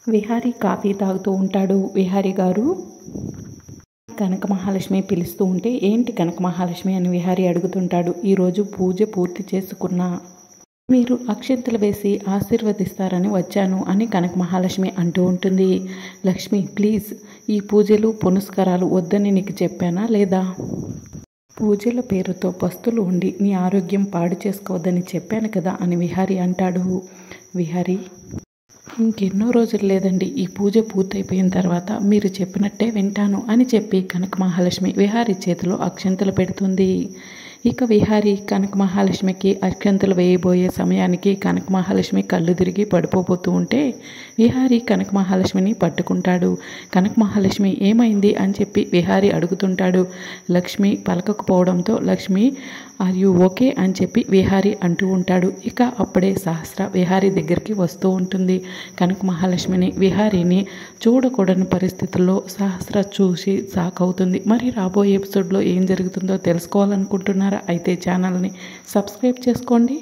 Vihari coffee తాగుతూ ఉంటాడు. విహారీ గారు, కనక మహాలక్ష్మి పిలుస్తూ ఉంటే, ఏంటి కనక మహాలక్ష్మి అని విహారీ అడుగుతుంటాడు. ఈరోజు పూజ పూర్తి చేసుకున్నా, మీరు అక్షంతలు వేసి ఆశీర్వదిస్తారని వచ్చాను అని కనక మహాలక్ష్మి అంటూ ఉంటుంది. లక్ష్మి, ప్లీజ్, ఈ పూజలు పునస్కారాలు వద్దని నీకు చెప్పానా లేదా? పూజల పేరుతో పస్తులు ఉండి నీ ఆరోగ్యం పాడు చేసుకోవద్దని చెప్పాను కదా అని విహారీ అంటాడు. విహారీ, ఇంకెన్నో రోజులు లేదండి, ఈ పూజ పూర్తయిపోయిన తర్వాత మీరు చెప్పినట్టే వింటాను అని చెప్పి కనక మహాలక్ష్మి విహారీ చేతిలో అక్షంతలు పెడుతుంది. ఇక విహారీ కనక మహాలక్ష్మికి అక్షంతలు వేయబోయే సమయానికి కనక మహాలక్ష్మి కళ్ళు తిరిగి పడిపోతూ ఉంటే విహారీ కనక మహాలక్ష్మిని పట్టుకుంటాడు. కనక మహాలక్ష్మి ఏమైంది అని చెప్పి విహారీ అడుగుతుంటాడు. లక్ష్మి పలకకపోవడంతో లక్ష్మి ఆర్ యు ఓకే అని చెప్పి విహారీ అంటూ ఉంటాడు. ఇక అప్పుడే సహస్ర విహారీ దగ్గరికి వస్తూ ఉంటుంది. కనక మహాలక్ష్మిని విహారీని చూడకూడని పరిస్థితుల్లో సహస్ర చూసి షాక్ అవుతుంది. మరి రాబోయే ఎపిసోడ్లో ఏం జరుగుతుందో తెలుసుకోవాలనుకుంటున్నారా? అయితే ఛానల్ని సబ్స్క్రైబ్ చేసుకోండి.